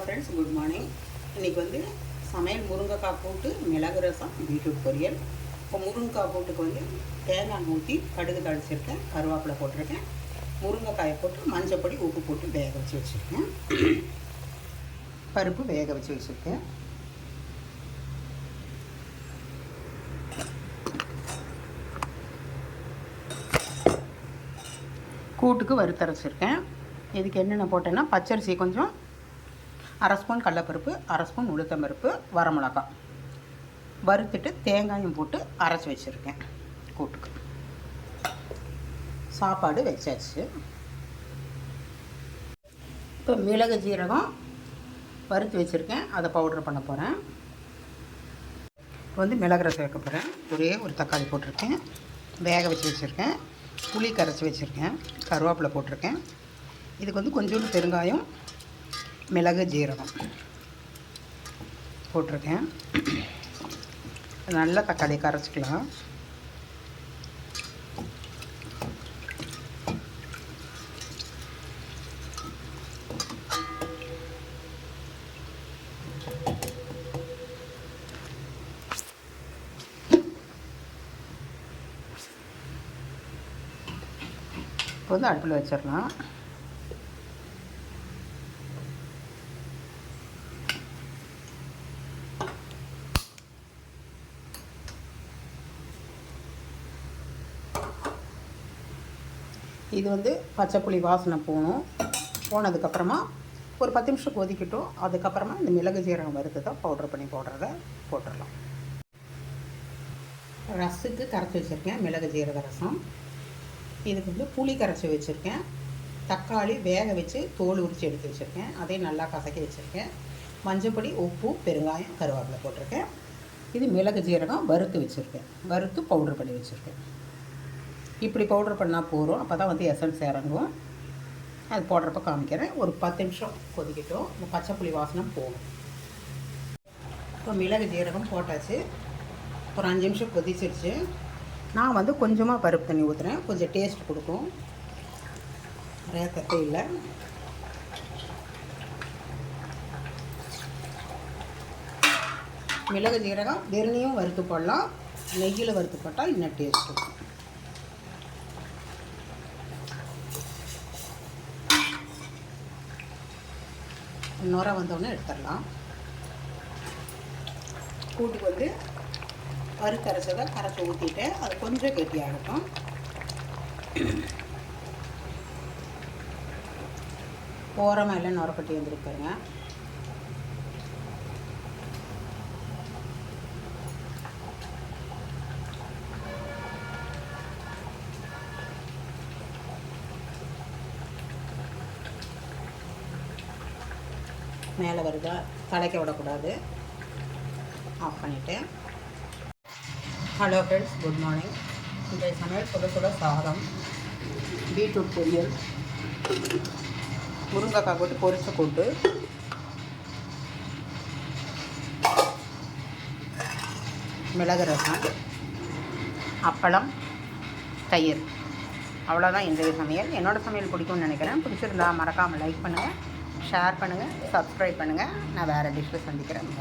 Friends, good morning. இன்றைக்கி வந்து சமையல் முருங்கைக்காய் போட்டு மிளகு ரசம் பீட்ரூட் பொரியல். இப்போ முருங்கைக்காய் போட்டுக்கு வந்து தேங்காய் ஊற்றி கடுகு தாளிச்சிருக்கேன், கருவேப்பிலை போட்டிருக்கேன், முருங்கைக்காயை போட்டு மஞ்சப்பொடி உப்பு போட்டு வேக வச்சு வச்சுருக்கேன். பருப்பு வேக வச்சு வச்சுருக்கேன். கூட்டுக்கு வறுத்தரைச்சிருக்கேன். இதுக்கு என்னென்ன போட்டேன்னா பச்சரிசி கொஞ்சம், அரை ஸ்பூன் கடலப்பருப்பு, அரை ஸ்பூன் உளுத்தம்பருப்பு, வரமிளகாய் வறுத்துட்டு தேங்காயும் போட்டு அரைச்சி வச்சுருக்கேன். கூட்டுக்கு சாப்பாடு வச்சாச்சு. இப்போ மிளகு ஜீரகம் வறுத்து வச்சுருக்கேன், அதை பவுடர் பண்ண போகிறேன். இப்போ வந்து மிளகு ரசம் வைக்க போகிறேன். ஒரே ஒரு தக்காளி போட்டிருக்கேன், வேக வச்சு வச்சுருக்கேன், புளி கரைச்சி வச்சுருக்கேன், கருவேப்பிலை போட்டிருக்கேன். இதுக்கு வந்து கொஞ்சோண்டு பெருங்காயம், மிளகு ஜீரகம் போட்டிருக்கேன். நல்லா தக்காளி கரைச்சிக்கலாம். இப்போ வந்து அடுப்பில் வச்சிடலாம். இது வந்து பச்சை புளி வாசனை போனதுக்கப்புறமா ஒரு 10 நிமிஷம் கொதிக்கட்டும். அதுக்கப்புறமா இந்த மிளகு ஜீரகம் வறுத்து தான் பவுட்ரு பண்ணி போடுறத போட்டுடலாம். ரசத்துக்கு கரைச்சி வச்சுருக்கேன் மிளகு ஜீரக ரசம். இதுக்கு வந்து புளி கரைச்சி வச்சுருக்கேன், தக்காளி வேக வச்சு தோல் உரித்து எடுத்து வச்சுருக்கேன், அதையும் நல்லா கசக்கி வச்சுருக்கேன். மஞ்சப்பொடி, உப்பு, பெருங்காயம், கருவேப்பிலை போட்டிருக்கேன். இது மிளகு ஜீரகம் வறுத்து வச்சுருக்கேன், வறுத்து பவுட்ரு பண்ணி வச்சுருக்கேன். இப்படி பவுட்ரு பண்ணால் போதும், அப்போ தான் வந்து எசன்ஸ் இறங்கும். அது போடுறப்ப காமிக்கிறேன். ஒரு 10 நிமிஷம் கொதிக்கட்டும், இந்த பச்சை புளி வாசனை போகும். இப்போ மிளகு ஜீரகம் போட்டாச்சு, ஒரு 5 நிமிஷம் கொதிச்சிருச்சு. நான் வந்து கொஞ்சமாக பருப்பு தண்ணி ஊற்றுறேன், கொஞ்சம் டேஸ்ட் கொடுக்கும். நிறையா தட்டை இல்லை. மிளகு ஜீரகம் வெறுமையும் வறுத்து போடலாம், நெய்யில் வறுத்து போட்டால் இன்னும் டேஸ்ட் இருக்கும். நுரை வந்தோடனே எடுத்துடலாம். கூட்டுக்கு வந்து வறுத்தரைச்சதை கரைச்சி ஊற்றிட்டு அது கொஞ்சம் கெட்டியாகட்டும். ஓரமாக எல்லாம் நுரப்பட்டி வந்துருப்பாருங்க. மேலே வருதா, தலைக்க விடக்கூடாது. ஆஃப் பண்ணிவிட்டு. Hello friends, good morning. இன்றைய சமையல் சுட சுட சாதம், பீட்ரூட் பொரியல், முருங்கைக்காய் போட்டு பொரிச்ச கூட்டு, மிளகு ரசம், அப்பளம், தயிர். அவ்வளோதான் இன்றைய சமையல். என்னோடய சமையல் பிடிக்கும்னு நினைக்கிறேன். பிடிச்சிருந்தா மறக்காமல் லைக் பண்ணுங்கள், ஷேர் பண்ணுங்கள், சப்ஸ்கிரைப் பண்ணுங்கள். நான் வேறு டிஷ்ஷில் சந்திக்கிறேன்.